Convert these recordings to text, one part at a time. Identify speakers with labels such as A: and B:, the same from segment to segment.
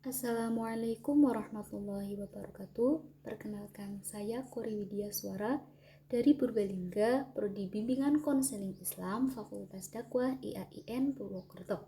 A: Assalamualaikum warahmatullahi wabarakatuh. Perkenalkan, saya Kori Widya Suara dari Purbalingga, Prodi Bimbingan Konseling Islam, Fakultas Dakwah IAIN Purwokerto.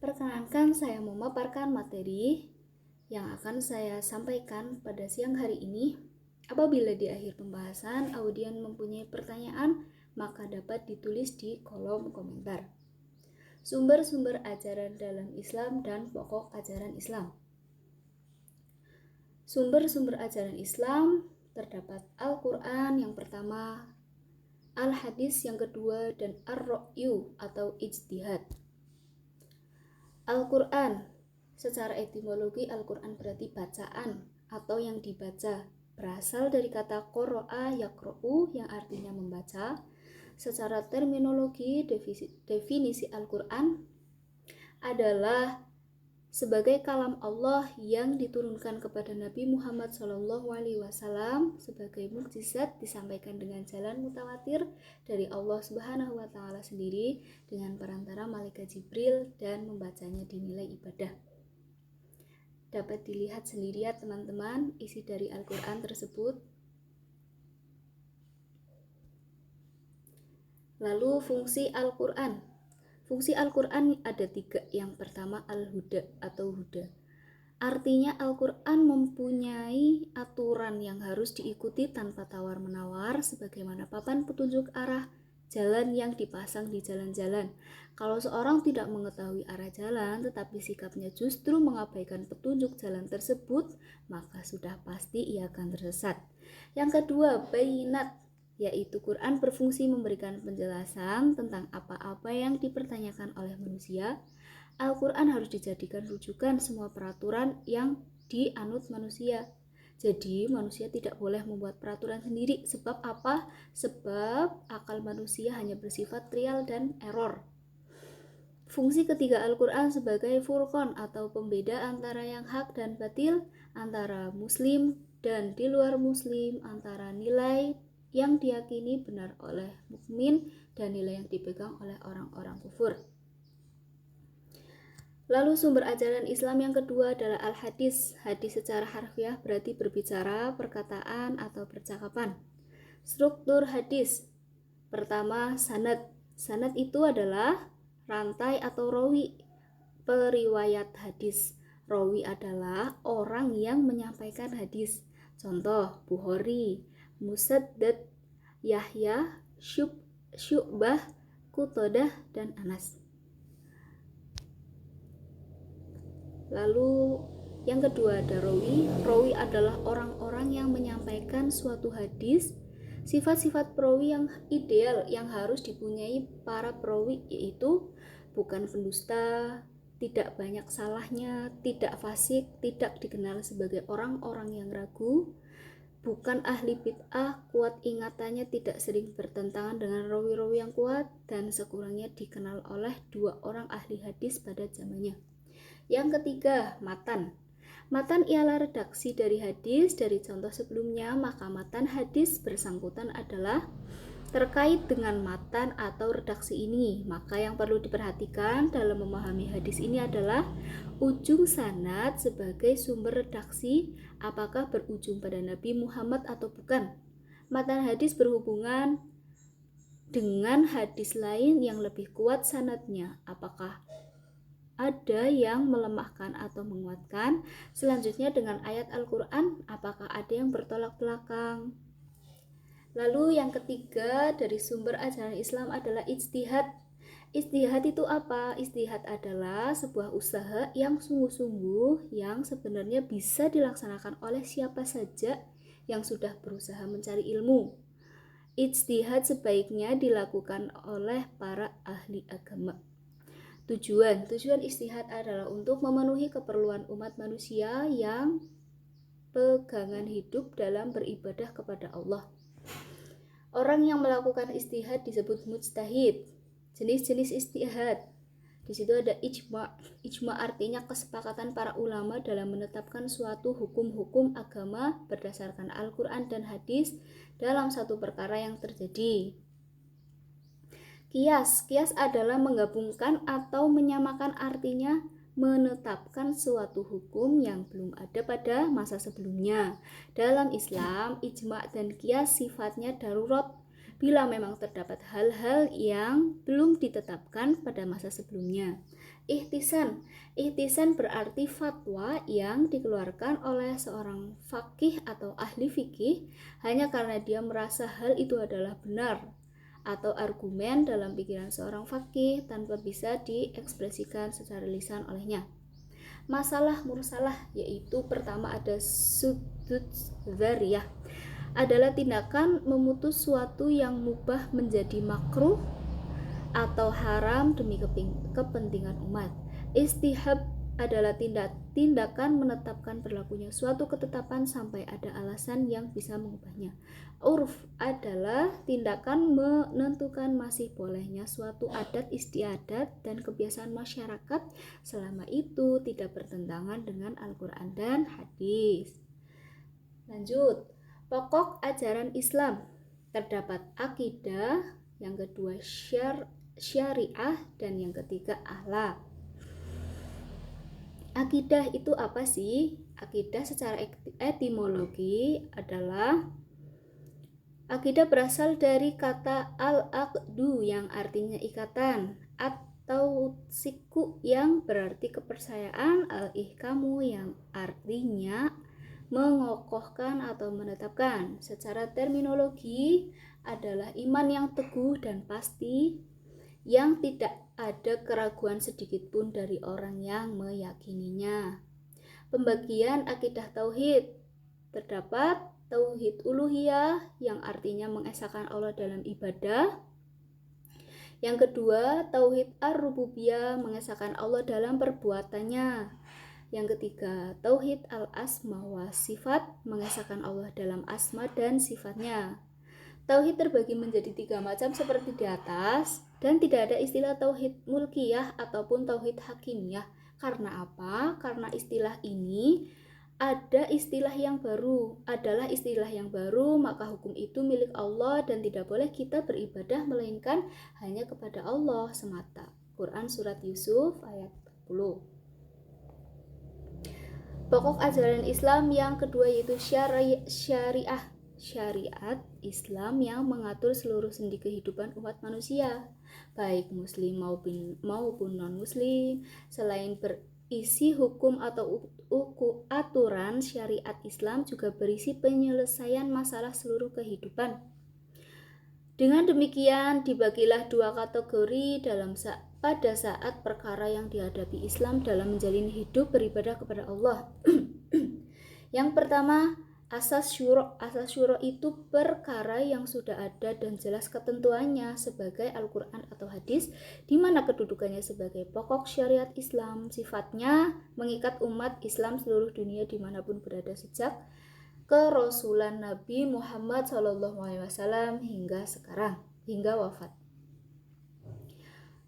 A: Perkenalkan, saya memaparkan materi yang akan saya sampaikan pada siang hari ini. Apabila di akhir pembahasan audien mempunyai pertanyaan, maka dapat ditulis di kolom komentar. Sumber-sumber ajaran dalam Islam dan pokok ajaran Islam. Sumber-sumber ajaran Islam terdapat Al-Quran yang pertama, Al-Hadis yang kedua, dan Ar-Ra'yu atau ijtihad. Al-Quran, secara etimologi Al-Quran berarti bacaan atau yang dibaca, berasal dari kata qara'a yaqra'u yang artinya membaca. Secara terminologi, definisi Al-Quran adalah sebagai kalam Allah yang diturunkan kepada Nabi Muhammad SAW sebagai mukjizat, disampaikan dengan jalan mutawatir dari Allah Subhanahu wa Ta'ala sendiri dengan perantara malaikat Jibril, dan membacanya dinilai ibadah. Dapat dilihat sendiri ya teman-teman isi dari Al-Quran tersebut. Lalu fungsi Al-Quran. Fungsi Al-Quran ada 3. Yang pertama Al-Huda atau Huda. Artinya Al-Quran mempunyai aturan yang harus diikuti tanpa tawar-menawar, sebagaimana papan petunjuk arah jalan yang dipasang di jalan-jalan. Kalau seorang tidak mengetahui arah jalan tetapi sikapnya justru mengabaikan petunjuk jalan tersebut, maka sudah pasti ia akan tersesat. Yang kedua, bayinat, yaitu Quran berfungsi memberikan penjelasan tentang apa-apa yang dipertanyakan oleh manusia. Al-Quran harus dijadikan rujukan semua peraturan yang dianut manusia. Jadi manusia tidak boleh membuat peraturan sendiri. Sebab apa? Sebab akal manusia hanya bersifat trial dan error. Fungsi ketiga Al-Quran sebagai furqan atau pembeda antara yang hak dan batil, antara muslim dan di luar muslim, antara nilai yang diyakini benar oleh mukmin dan nilai yang dipegang oleh orang-orang kufur. Lalu sumber ajaran Islam yang kedua adalah Al-Hadis. Hadis secara harfiah berarti berbicara, perkataan, atau percakapan. Struktur hadis. Pertama, sanad. Sanad itu adalah rantai atau rawi periwayat hadis. Rawi adalah orang yang menyampaikan hadis. Contoh, Bukhari, Musaddad, Yahya, Syu'bah, Qutadah, dan Anas. Lalu yang kedua ada rawi. Rawi adalah orang-orang yang menyampaikan suatu hadis. Sifat-sifat perawi yang ideal yang harus dipunyai para perawi yaitu bukan pendusta, tidak banyak salahnya, tidak fasik, tidak dikenal sebagai orang-orang yang ragu, bukan ahli bid'ah, kuat ingatannya, tidak sering bertentangan dengan rawi-rawi yang kuat, dan sekurangnya dikenal oleh 2 orang ahli hadis pada zamannya. Yang ketiga, matan. Matan ialah redaksi dari hadis dari contoh sebelumnya, maka matan hadis bersangkutan adalah terkait dengan matan atau redaksi ini. Maka yang perlu diperhatikan dalam memahami hadis ini adalah ujung sanad sebagai sumber redaksi, apakah berujung pada Nabi Muhammad atau bukan. Matan hadis berhubungan dengan hadis lain yang lebih kuat sanadnya, apakah ada yang melemahkan atau menguatkan. Selanjutnya dengan ayat Al-Quran, apakah ada yang bertolak belakang. Lalu yang ketiga dari sumber ajaran Islam adalah ijtihad. Ijtihad itu apa? Ijtihad adalah sebuah usaha yang sungguh-sungguh yang sebenarnya bisa dilaksanakan oleh siapa saja yang sudah berusaha mencari ilmu. Ijtihad sebaiknya dilakukan oleh para ahli agama. Tujuan ijtihad adalah untuk memenuhi keperluan umat manusia yang pegangan hidup dalam beribadah kepada Allah. Orang yang melakukan ijtihad disebut mujtahid. Jenis-jenis ijtihad. Di situ ada ijma'. Ijma' artinya kesepakatan para ulama dalam menetapkan suatu hukum-hukum agama berdasarkan Al-Quran dan hadis dalam satu perkara yang terjadi. Kias adalah menggabungkan atau menyamakan artinya menetapkan suatu hukum yang belum ada pada masa sebelumnya. Dalam Islam, ijma' dan qiyas sifatnya darurat bila memang terdapat hal-hal yang belum ditetapkan pada masa sebelumnya. Ihtisan berarti fatwa yang dikeluarkan oleh seorang faqih atau ahli fikih hanya karena dia merasa hal itu adalah benar atau argumen dalam pikiran seorang faqih tanpa bisa diekspresikan secara lisan olehnya. Masalah mursalah, yaitu pertama ada sudut dzariyah, adalah tindakan memutus suatu yang mubah menjadi makruh atau haram demi kepentingan umat. Istihab adalah tindakan menetapkan berlakunya suatu ketetapan sampai ada alasan yang bisa mengubahnya. Urf adalah tindakan menentukan masih bolehnya suatu adat istiadat dan kebiasaan masyarakat selama itu tidak bertentangan dengan Al-Quran dan hadis. Lanjut, pokok ajaran Islam terdapat akidah, yang kedua syariah, dan yang ketiga akhlak. Akidah itu apa sih? Akidah secara etimologi adalah akidah berasal dari kata al-aqdu yang artinya ikatan, atau siku yang berarti kepercayaan, al-ihkamu yang artinya mengokohkan atau menetapkan. Secara terminologi adalah iman yang teguh dan pasti yang tidak ada keraguan sedikit pun dari orang yang meyakininya. Pembagian akidah tauhid terdapat tauhid uluhiyah yang artinya mengesahkan Allah dalam ibadah. Yang kedua, tauhid ar-rububiyah mengesahkan Allah dalam perbuatannya. Yang ketiga, tauhid al-asma wa sifat mengesahkan Allah dalam asma dan sifatnya. Tauhid terbagi menjadi 3 macam seperti di atas, dan tidak ada istilah tauhid mulkiyah ataupun tauhid hakimiyah. Karena apa? Karena istilah ini adalah istilah yang baru, maka hukum itu milik Allah dan tidak boleh kita beribadah melainkan hanya kepada Allah semata. Quran Surat Yusuf ayat 40. Pokok ajaran Islam yang kedua yaitu syariat Islam yang mengatur seluruh sendi kehidupan umat manusia, baik muslim maupun non-muslim. Selain berisi hukum atau aturan, syariat Islam juga berisi penyelesaian masalah seluruh kehidupan. Dengan demikian, dibagilah 2 kategori pada saat perkara yang dihadapi Islam dalam menjalani hidup beribadah kepada Allah. Yang pertama, asas syura itu perkara yang sudah ada dan jelas ketentuannya sebagai Al-Quran atau hadis, di mana kedudukannya sebagai pokok syariat Islam. Sifatnya mengikat umat Islam seluruh dunia dimanapun berada sejak kerasulan Nabi Muhammad SAW hingga wafat.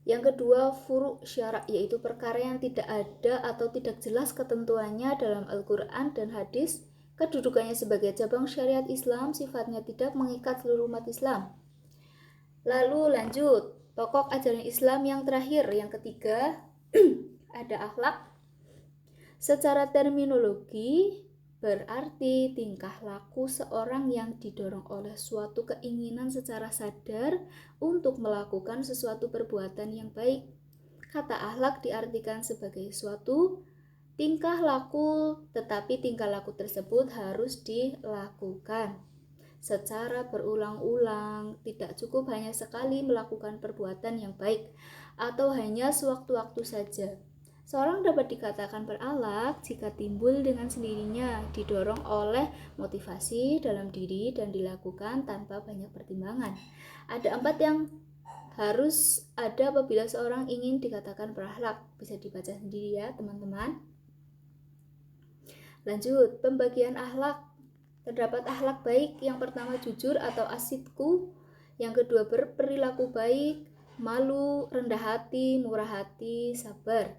A: Yang kedua, furu' syara', yaitu perkara yang tidak ada atau tidak jelas ketentuannya dalam Al-Quran dan hadis. Kedudukannya sebagai cabang syariat Islam, sifatnya tidak mengikat seluruh umat Islam. Lalu lanjut, pokok ajaran Islam yang terakhir, yang ketiga, ada akhlak. Secara terminologi berarti tingkah laku seorang yang didorong oleh suatu keinginan secara sadar untuk melakukan sesuatu perbuatan yang baik. Kata akhlak diartikan sebagai suatu tingkah laku, tetapi tingkah laku tersebut harus dilakukan secara berulang-ulang. Tidak cukup hanya sekali melakukan perbuatan yang baik atau hanya sewaktu-waktu saja. Seorang dapat dikatakan berakhlak jika timbul dengan sendirinya, didorong oleh motivasi dalam diri dan dilakukan tanpa banyak pertimbangan. Ada 4 yang harus ada apabila seorang ingin dikatakan berakhlak. Bisa dibaca sendiri ya teman-teman. Lanjut, pembagian akhlak. Terdapat akhlak baik, yang pertama jujur atau asidku, yang kedua berperilaku baik, malu, rendah hati, murah hati, sabar.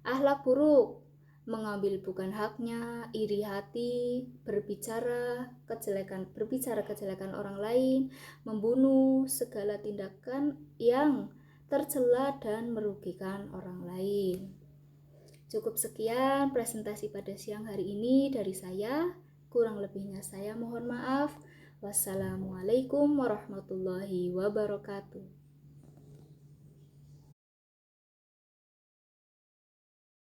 A: Akhlak buruk, mengambil bukan haknya, iri hati, berbicara kejelekan orang lain, membunuh, segala tindakan yang tercela dan merugikan orang lain. Cukup sekian presentasi pada siang hari ini dari saya. Kurang lebihnya saya mohon maaf. Wassalamualaikum warahmatullahi wabarakatuh.